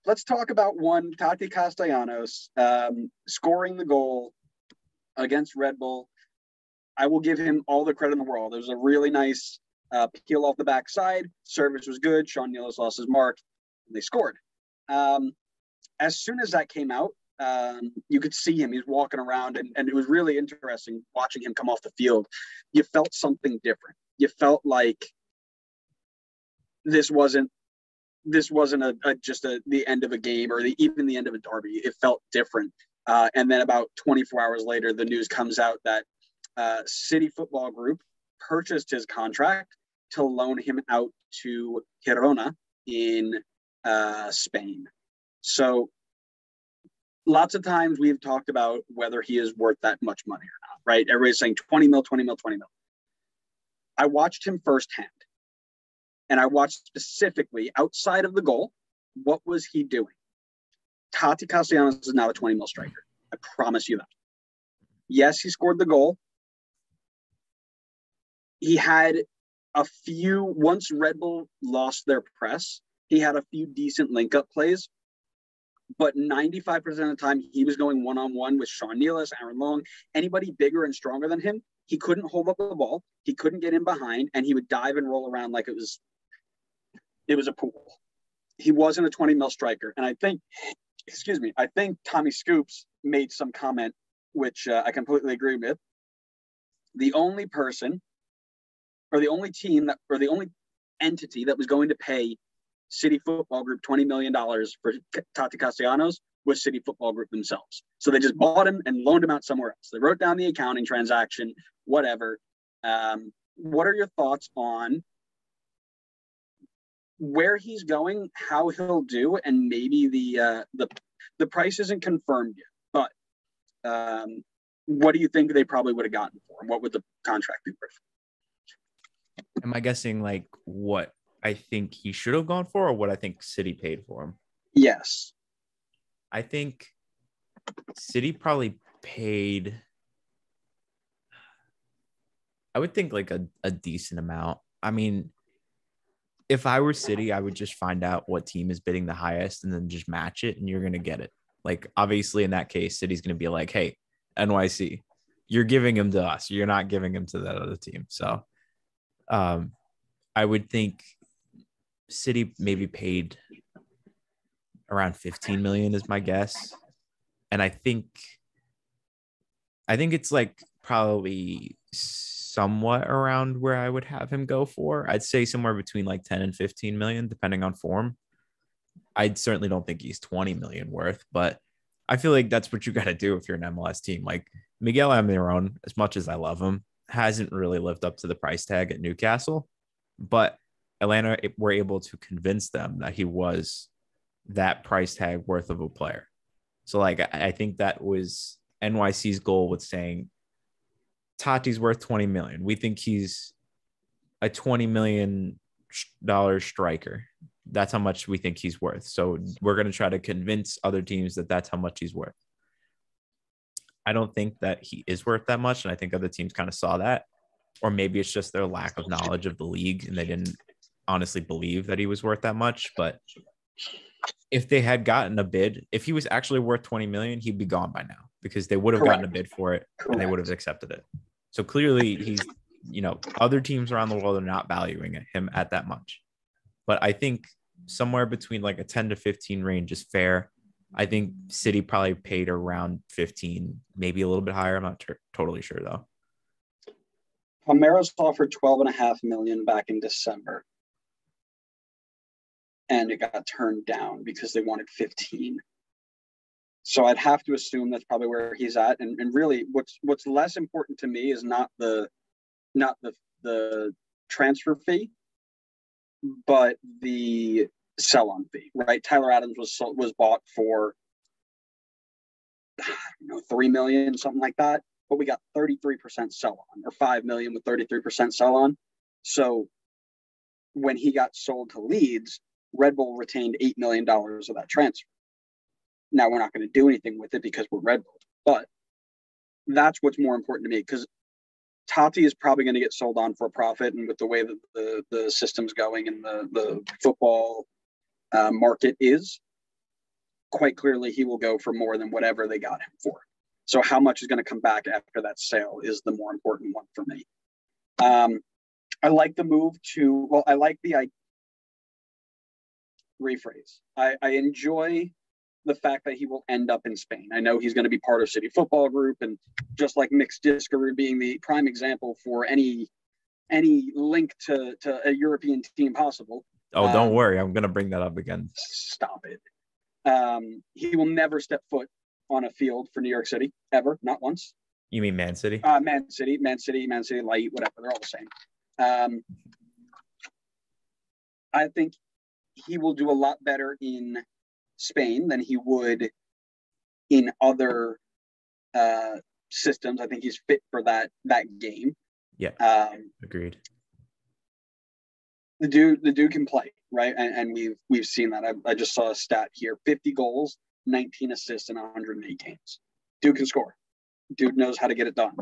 let's talk about one, Taty Castellanos, scoring the goal against Red Bull. I will give him all the credit in the world. There was a really nice peel off the backside. Service was good. Sean Nealis lost his mark. And they scored. As soon as that came out, you could see him. He's walking around, and it was really interesting watching him come off the field. You felt something different. You felt like this wasn't the end of a game or even the end of a derby. It felt different. And then about 24 hours later, the news comes out that City Football Group purchased his contract to loan him out to Girona in Spain. So lots of times we've talked about whether he is worth that much money or not, right? Everybody's saying 20 mil. I watched him firsthand. And I watched specifically outside of the goal, what was he doing? Taty Castellanos is now a 20 mil striker. I promise you that. Yes, he scored the goal. He had a few, once Red Bull lost their press, he had a few decent link-up plays. But 95% of the time, he was going one-on-one with Sean Nealis, Aaron Long, anybody bigger and stronger than him. He couldn't hold up the ball. He couldn't get in behind, and he would dive and roll around like it was a pool. He wasn't a 20 mil striker. And I think Tommy Scoops made some comment, which I completely agree with. The only person or the only team or the only entity that was going to pay City Football Group $20 million for Taty Castellanos was City Football Group themselves. So they just bought him and loaned him out somewhere else. They wrote down the accounting transaction, whatever. What are your thoughts on where he's going, how he'll do, and maybe the price isn't confirmed yet, but what do you think they probably would have gotten for him? What would the contract be worth? Am I guessing like what I think he should have gone for, or what I think City paid for him? Yes. I think City probably paid, I would think like a decent amount. I mean, if I were City, I would just find out what team is bidding the highest and then just match it, and you're going to get it. Like, obviously, in that case, City's going to be like, hey, NYC, you're giving him to us. You're not giving him to that other team. So I would think City maybe paid around 15 million is my guess. And I think it's like probably somewhat around where I would have him go for. I'd say somewhere between like 10 and 15 million, depending on form. I certainly don't think he's 20 million worth, but I feel like that's what you got to do if you're an MLS team. Like Miguel Almiron, as much as I love him, hasn't really lived up to the price tag at Newcastle, but Atlanta were able to convince them that he was that price tag worth of a player. So like, I think that was NYC's goal with saying Taty's worth 20 million. We think he's a $20 million striker. That's how much we think he's worth. So we're going to try to convince other teams that that's how much he's worth. I don't think that he is worth that much. And I think other teams kind of saw that, or maybe it's just their lack of knowledge of the league and they didn't honestly believe that he was worth that much. But if they had gotten a bid, if he was actually worth 20 million, he'd be gone by now because they would have gotten a bid for it and they would have accepted it. So clearly he's, other teams around the world are not valuing him at that much. But I think somewhere between like a 10 to 15 range is fair. I think City probably paid around 15, maybe a little bit higher. I'm not totally sure though. Palmeiras offered 12.5 million back in December. And it got turned down because they wanted 15. So I'd have to assume that's probably where he's at. And really what's less important to me is not the transfer fee, but the sell-on fee, right? Tyler Adams was bought for 3 million, something like that. But we got 33% sell-on, or 5 million with 33% sell-on. So when he got sold to Leeds, Red Bull retained $8 million of that transfer. Now we're not going to do anything with it because we're Red Bull, but that's what's more important to me because Taty is probably going to get sold on for a profit, and with the way that the system's going and the football market is, quite clearly he will go for more than whatever they got him for. So how much is going to come back after that sale is the more important one for me. I like the move to, well, I like the rephrase. I enjoy the fact that he will end up in Spain. I know he's going to be part of City Football Group, and just like Mixed Discovery being the prime example for any link to a European team possible. Oh, don't worry. I'm going to bring that up again. Stop it. He will never step foot on a field for New York City, ever, not once. You mean Man City? Man City Light, whatever. They're all the same. I think he will do a lot better in Spain than he would in other systems. I think he's fit for that game. Yeah, agreed. The dude can play, right? And we've seen that. I just saw a stat here: 50 goals, 19 assists in 108 games. Dude can score. Dude knows how to get it done.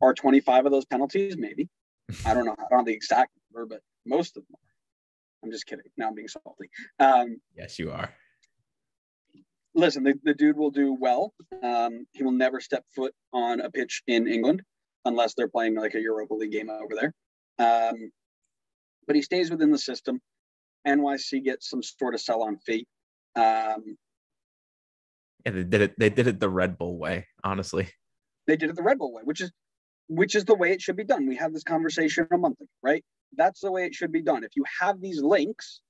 Are 25 of those penalties? Maybe. I don't know. I don't know the exact number, but most of them are. I'm just kidding. Now I'm being salty. Yes, you are. Listen, the dude will do well. He will never step foot on a pitch in England unless they're playing like a Europa League game over there. But he stays within the system. NYC gets some sort of sell-on fee. Yeah, they did it. They did it the Red Bull way. Honestly, they did it the Red Bull way, which is the way it should be done. We had this conversation a month ago, right? That's the way it should be done. If you have these links,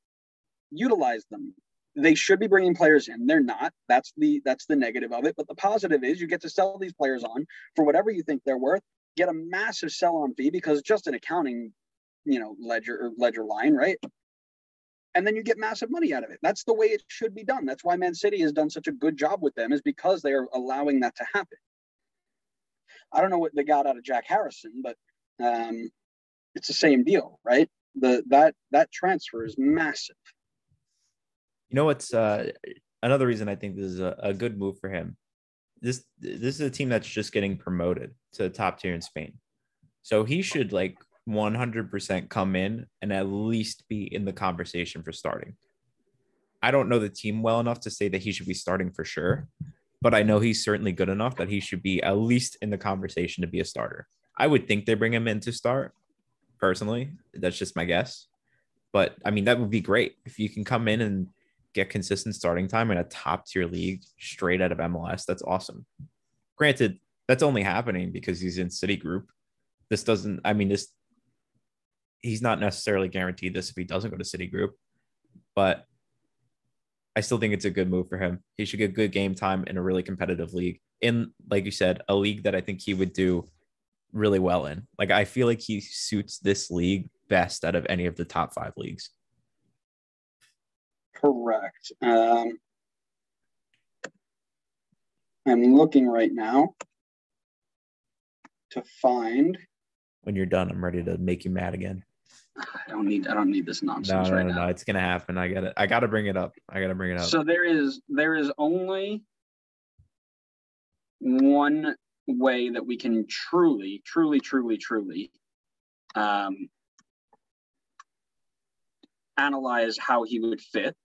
utilize them. They should be bringing players in. They're not. That's the negative of it. But the positive is you get to sell these players on for whatever you think they're worth. Get a massive sell-on fee because it's just an accounting, ledger line, right? And then you get massive money out of it. That's the way it should be done. That's why Man City has done such a good job with them, is because they are allowing that to happen. I don't know what they got out of Jack Harrison, but it's the same deal, right? That transfer is massive. You know what's another reason I think this is a good move for him? This is a team that's just getting promoted to the top tier in Spain. So he should 100% come in and at least be in the conversation for starting. I don't know the team well enough to say that he should be starting for sure, but I know he's certainly good enough that he should be at least in the conversation to be a starter. I would think they bring him in to start, personally. That's just my guess. But, I mean, that would be great. If you can come in and get consistent starting time in a top-tier league straight out of MLS, that's awesome. Granted, that's only happening because he's in Citigroup. He's not necessarily guaranteed this if he doesn't go to Citigroup, but I still think it's a good move for him. He should get good game time in a really competitive league. In, like you said, a league that I think he would do really well in. I feel like he suits this league best out of any of the top 5 leagues. Correct. I'm looking right now to find. When you're done, I'm ready to make you mad again. I don't need this nonsense now. No, it's gonna happen. I gotta bring it up. So there is only one way that we can truly analyze how he would fit,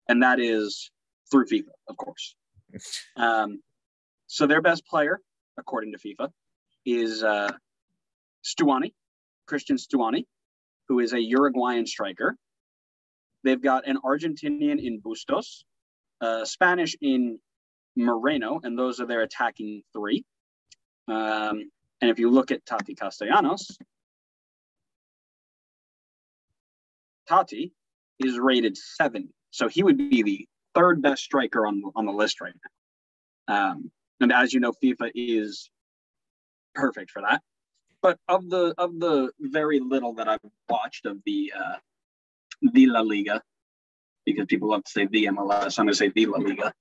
and that is through FIFA, of course. So their best player, according to FIFA, is Christian Stuani, who is a Uruguayan striker. They've got an Argentinian in Bustos, Spanish in Moreno, and those are their attacking 3. And if you look at Taty Castellanos, Taty is rated 70. So he would be the 3rd best striker on the list right now. And as you know, FIFA is perfect for that. But of the very little that I've watched of the La Liga, because people love to say the MLS, I'm going to say the La Liga.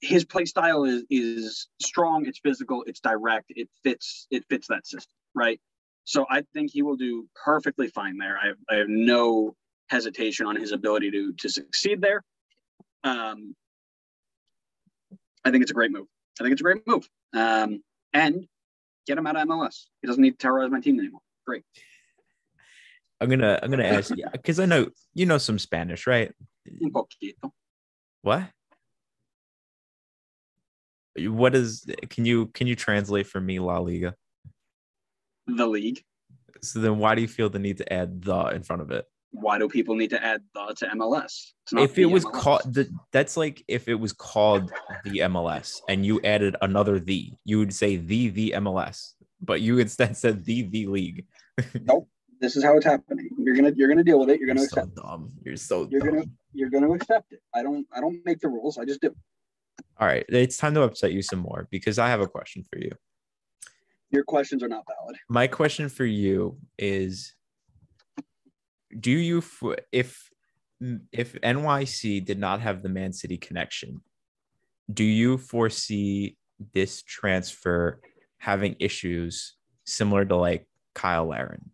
His play style is strong, it's physical, it's direct, it fits that system, right? So I think he will do perfectly fine there. I have no hesitation on his ability to succeed there. I think it's a great move. And get him out of MLS. He doesn't need to terrorize my team anymore. Great. I'm gonna ask you because I know you know some Spanish, right? Un poquito. What? What is? Can you translate for me La Liga? The league. So then, why do you feel the need to add the in front of it? Why do people need to add the to MLS? It's not If it was MLS. called that's like if it was called the MLS and you added another you would say the MLS, but you instead said the league. Nope. This is how it's happening. You're gonna deal with it. You're gonna accept dumb. You're so you're dumb. You're gonna accept it. I don't make the rules. I just do. All right, it's time to upset you some more because I have a question for you. Your questions are not valid. My question for you is, do you if NYC did not have the Man City connection, do you foresee this transfer having issues similar to like Kyle Larin,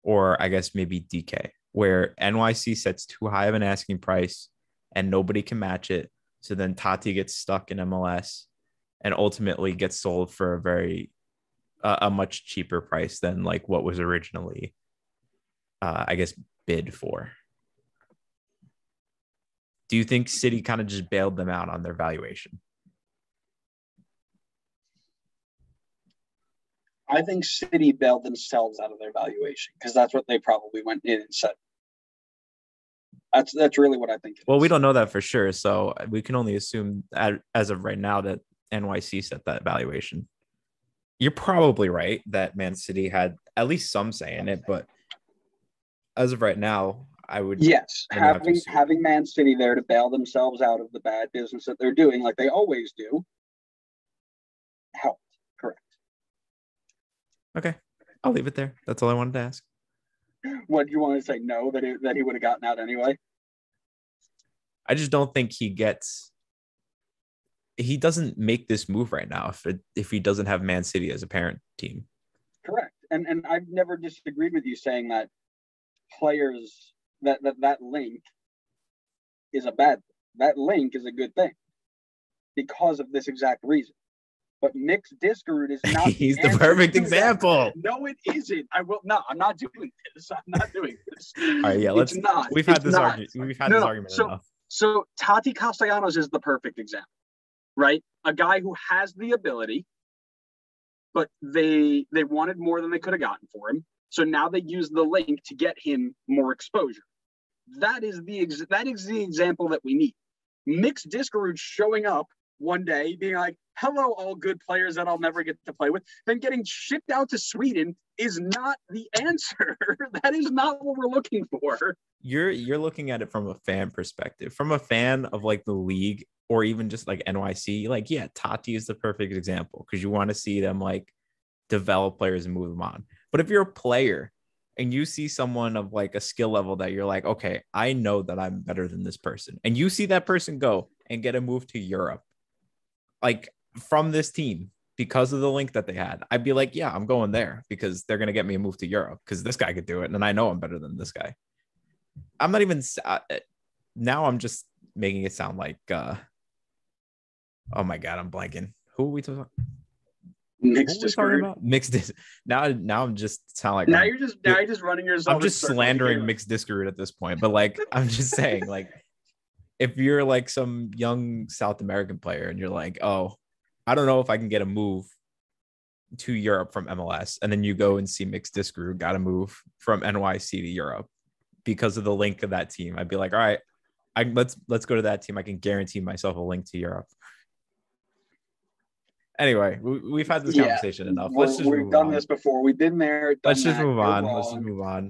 or I guess maybe DK, where NYC sets too high of an asking price and nobody can match it? So then Tati gets stuck in MLS and ultimately gets sold for a much cheaper price than like what was originally, I guess, bid for. Do you think City kind of just bailed them out on their valuation? I think City bailed themselves out of their valuation because that's what they probably went in and said. That's really what I think. Well, we don't know that for sure, so we can only assume as of right now that NYC set that valuation. You're probably right that Man City had at least some say in it, but as of right now, I would having Man City there to bail themselves out of the bad business that they're doing, like they always do, helped. Correct. Okay, I'll leave it there. That's all I wanted to ask. What do you want to say? No, that he would have gotten out anyway. I just don't think he doesn't make this move right now if he doesn't have Man City as a parent team. Correct. And I've never disagreed with you saying that players that link is a bad thing. That link is a good thing because of this exact reason. But Mix Diskerud is not. He's the perfect example. No, it isn't. I'm not doing this. I'm not doing this. All right, yeah, let's. We've had this argument. We've had this argument enough. So Taty Castellanos is the perfect example, right? A guy who has the ability, but they wanted more than they could have gotten for him. So now they use the link to get him more exposure. That is the example that we need. Mix Diskerud showing up one day being like, hello, all good players that I'll never get to play with, then getting shipped out to Sweden is not the answer. That is not what we're looking for. You're looking at it from a fan perspective, from a fan of like the league or even just like NYC. Like, yeah, Tati is the perfect example because you want to see them like develop players and move them on. But if you're a player and you see someone of like a skill level that you're like, okay, I know that I'm better than this person, and you see that person go and get a move to Europe, like from this team because of the link that they had, I'd be like, yeah, I'm going there because they're going to get me a move to Europe because this guy could do it. And I know I'm better than this guy. I'm not even now. I'm just making it sound like, oh my God, I'm blanking. Who are we talking about? Mixed. Now I'm just sound like you're just running yourself. I'm just slandering Mixed Diskerud at this point, but like I'm just saying, like if you're like some young South American player and you're like, oh, I don't know if I can get a move to Europe from MLS, and then you go and see Mixed Diskerud got a move from NYC to Europe because of the link of that team, I'd be like, all right, let's go to that team. I can guarantee myself a link to Europe. Anyway, we've had this conversation enough. We've done this before. We've been there. Let's just move on. Let's move on.